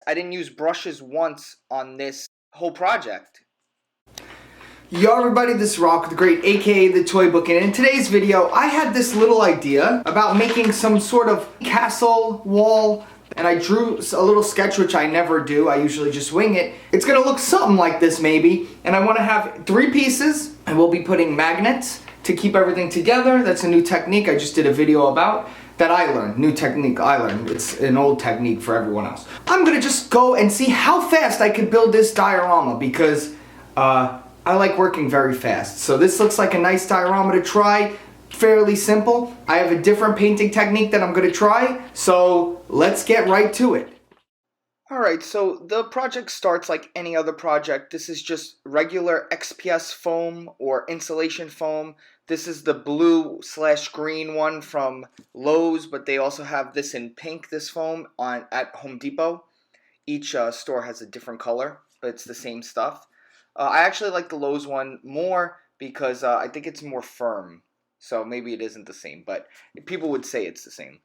I didn't use brushes once on this whole project. Yo everybody, this is Rock with the Great, aka The Toy Book, and in today's video I had this little idea about making some sort of castle wall, and I drew a little sketch, which I never do. I usually just wing it. It's gonna look something like this maybe, and I want to have 3 pieces, and we'll be putting magnets to keep everything together. That's a new technique I just did a video about that I learned. New technique I learned. It's an old technique for everyone else. I'm gonna just go and see how fast I can build this diorama because I like working very fast. So this looks like a nice diorama to try. Fairly simple. I have a different painting technique that I'm gonna try. So let's get right to it. Alright, so the project starts like any other project. This is just regular XPS foam or insulation foam. This is the blue/green one from Lowe's, but they also have this in pink, this foam, at Home Depot. Each store has a different color, but it's the same stuff. I actually like the Lowe's one more because I think it's more firm. So maybe it isn't the same, but people would say it's the same.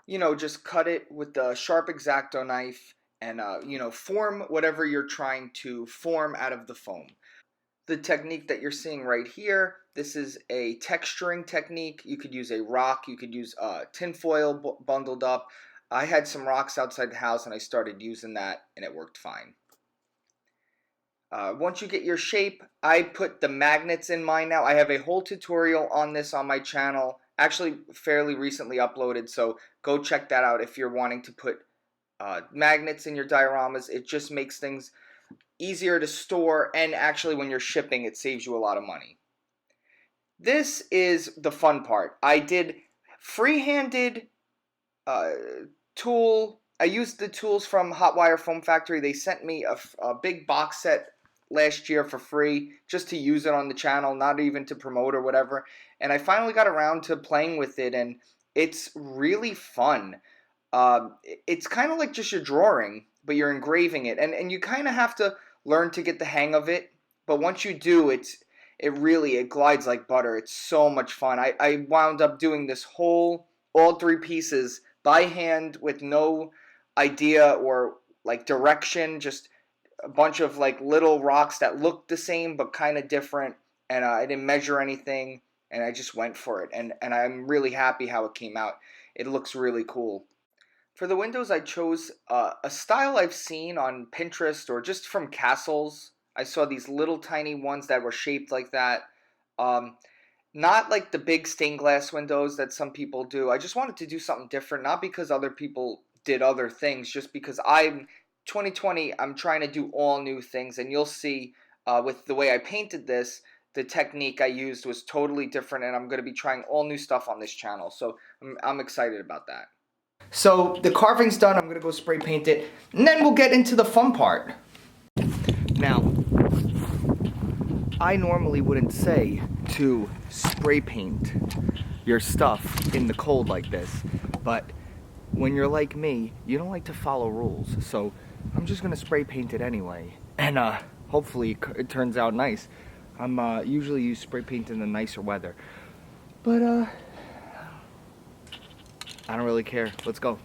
You know, just cut it with the sharp X-Acto knife and, form whatever you're trying to form out of the foam. The technique that you're seeing right here, this is a texturing technique. You could use a rock, you could use tinfoil bundled up. I had some rocks outside the house and I started using that and it worked fine. Once you get your shape, I put the magnets in mine now. I have a whole tutorial on this on my channel, actually fairly recently uploaded, so go check that out if you're wanting to put magnets in your dioramas. It just makes things easier to store, and actually when you're shipping, it saves you a lot of money. This is the fun part. I did free-handed tool. I used the tools from Hotwire Foam Factory. They sent me a big box set last year for free just to use it on the channel, not even to promote or whatever. And I finally got around to playing with it, and it's really fun. It's kind of like just your drawing, but you're engraving it, and you kind of have to learn to get the hang of it. But once you do, it glides like butter. It's so much fun. I wound up doing this all 3 pieces by hand with no idea or like direction, just a bunch of like little rocks that looked the same but kind of different, and I didn't measure anything, and I just went for it, and I'm really happy how it came out. It looks really cool. For the windows, I chose a style I've seen on Pinterest or just from castles. I saw these little tiny ones that were shaped like that. Not like the big stained glass windows that some people do. I just wanted to do something different, not because other people did other things, just because 2020, I'm trying to do all new things, and you'll see with the way I painted this, the technique I used was totally different, and I'm going to be trying all new stuff on this channel, so I'm excited about that. So the carving's done, I'm gonna go spray paint it, and then we'll get into the fun part. Now, I normally wouldn't say to spray paint your stuff in the cold like this, but when you're like me, you don't like to follow rules, so I'm just gonna spray paint it anyway, and hopefully it turns out nice. I'm usually use spray paint in the nicer weather, but I don't really care. Let's go.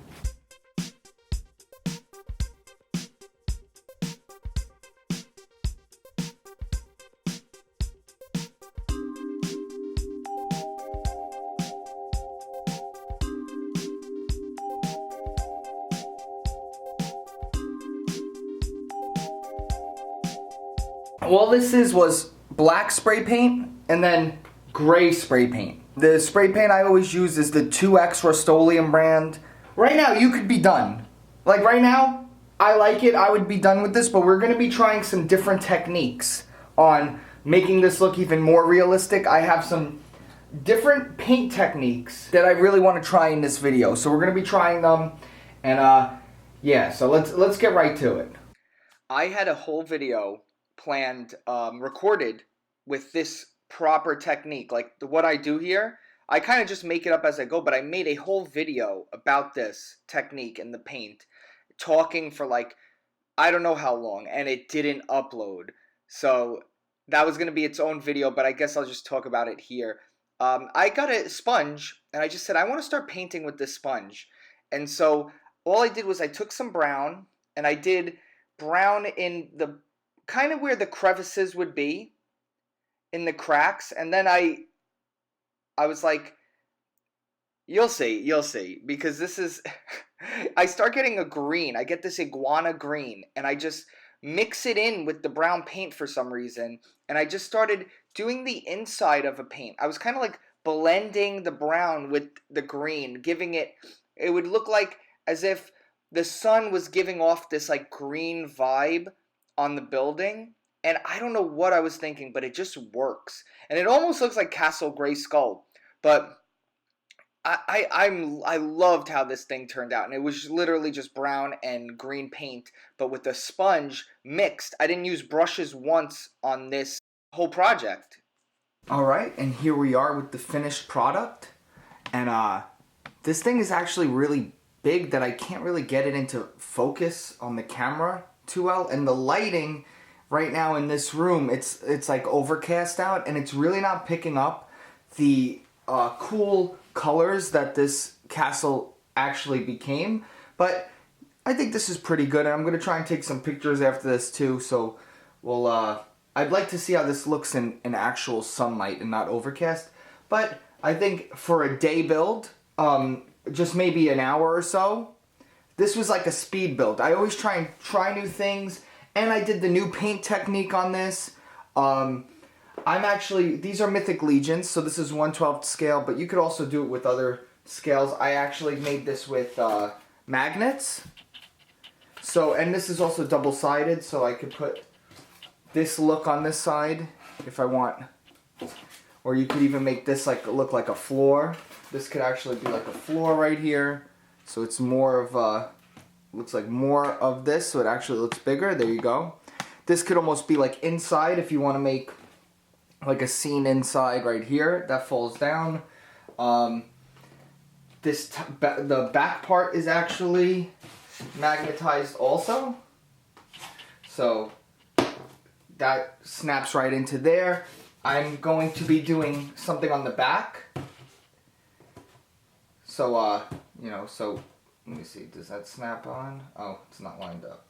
All this was black spray paint and then gray spray paint. The spray paint I always use is the 2X Rust-Oleum brand. Right now, you could be done. Like right now, I like it. I would be done with this, but we're going to be trying some different techniques on making this look even more realistic. I have some different paint techniques that I really want to try in this video. So we're going to be trying them, and yeah, so let's get right to it. I had a whole video planned, recorded with this proper technique, like what I do here. I kind of just make it up as I go, but I made a whole video about this technique and the paint, talking for like, I don't know how long, and it didn't upload. So that was going to be its own video, but I guess I'll just talk about it here. I got a sponge, and I just said, I want to start painting with this sponge. And so all I did was I took some brown, and I did brown in the kind of where the crevices would be in the cracks, and then I was like, you'll see, because this is I start getting a green. I get this iguana green, and I just mix it in with the brown paint for some reason, and I just started doing the inside of a paint. I was kind of like blending the brown with the green, giving it would look like as if the sun was giving off this like green vibe on the building. And I don't know what I was thinking, but it just works. And it almost looks like Castle Grayskull, but I loved how this thing turned out, and it was literally just brown and green paint, but with the sponge mixed. I didn't use brushes once on this whole project. Alright, and here we are with the finished product. And this thing is actually really big that I can't really get it into focus on the camera too well. And the lighting right now in this room, it's like overcast out, and it's really not picking up the cool colors that this castle actually became. But I think this is pretty good, and I'm going to try and take some pictures after this too. So we'll I'd like to see how this looks in actual sunlight and not overcast. But I think for a day build, just maybe an hour or so, this was like a speed build. I always try new things, and I did the new paint technique on this. These are Mythic Legions, so this is 1/12 scale, but you could also do it with other scales. I actually made this with magnets. So, and this is also double-sided, so I could put this look on this side if I want. Or you could even make this look like a floor. This could actually be like a floor right here. So it's more of looks like more of this, so it actually looks bigger. There you go. This could almost be like inside if you want to make like a scene inside right here that falls down. The back part is actually magnetized also, so that snaps right into there. I'm going to be doing something on the back. So so let me see, does that snap on? Oh, it's not lined up.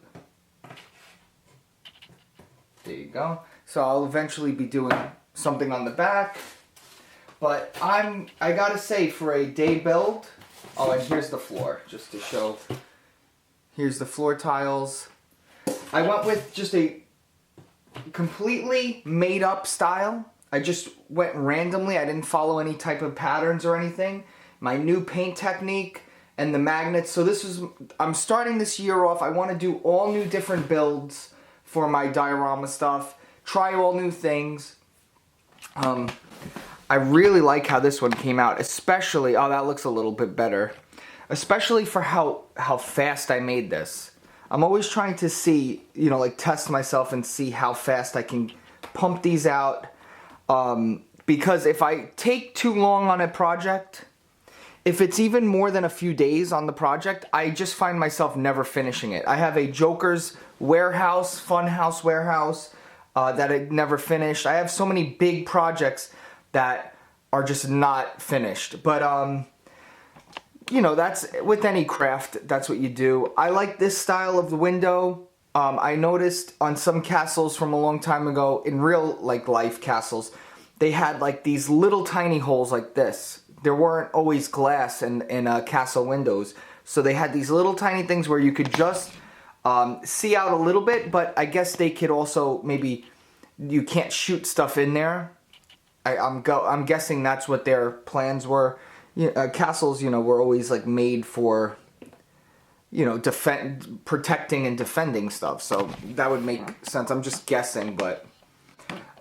There you go. So I'll eventually be doing something on the back. But I gotta say, for a day build, oh, and here's the floor, just to show. Here's the floor tiles. I went with just a completely made up style. I just went randomly. I didn't follow any type of patterns or anything. My new paint technique and the magnets. So I'm starting this year off. I want to do all new different builds for my diorama stuff. Try all new things. I really like how this one came out, especially, oh, that looks a little bit better. Especially for how fast I made this. I'm always trying to see, like test myself and see how fast I can pump these out. Because if I take too long on a project, if it's even more than a few days on the project, I just find myself never finishing it. I have a Joker's Warehouse, Funhouse Warehouse, that I never finished. I have so many big projects that are just not finished. But, that's with any craft, that's what you do. I like this style of the window. I noticed on some castles from a long time ago, in real life castles, they had like these little tiny holes like this. There weren't always glass in castle windows. So they had these little tiny things where you could just see out a little bit, but I guess they could also maybe, you can't shoot stuff in there. I'm guessing that's what their plans were. Castles, were always like made for, protecting and defending stuff. So that would make sense. I'm just guessing, but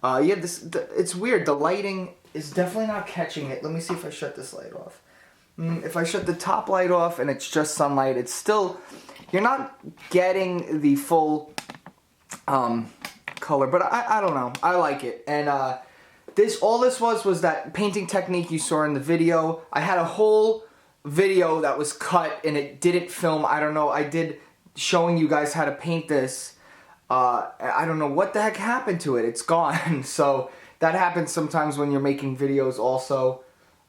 yeah, it's weird. The lighting is definitely not catching it. Let me see if I shut this light off. If I shut the top light off and it's just sunlight, it's still, you're not getting the full color, but I don't know. I like it. And all this was that painting technique you saw in the video. I had a whole video that was cut and it didn't film. I don't know. I did showing you guys how to paint this. I don't know what the heck happened to it. It's gone. So that happens sometimes when you're making videos also.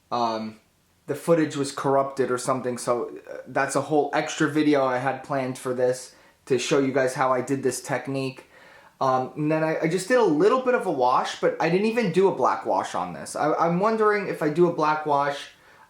The footage was corrupted or something. So that's a whole extra video I had planned for this to show you guys how I did this technique. And then I just did a little bit of a wash, but I didn't even do a black wash on this. I'm wondering if I do a black wash,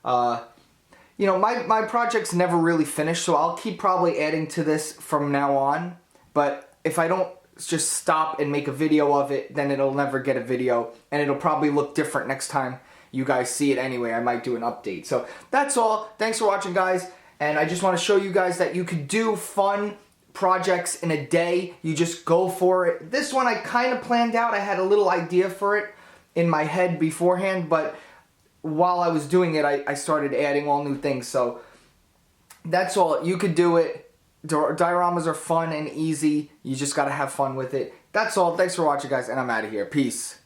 you know, my project's never really finished, so I'll keep probably adding to this from now on. But if I don't just stop and make a video of it, then it'll never get a video, and it'll probably look different next time you guys see it anyway. I might do an update. So that's all. Thanks for watching, guys. And I just want to show you guys that you could do fun projects in a day. You just go for it. This one I kind of planned out. I had a little idea for it in my head beforehand, but while I was doing it, I started adding all new things. So that's all. You could do it. Dioramas are fun and easy. You just got to have fun with it. That's all. Thanks for watching, guys, and I'm out of here. Peace.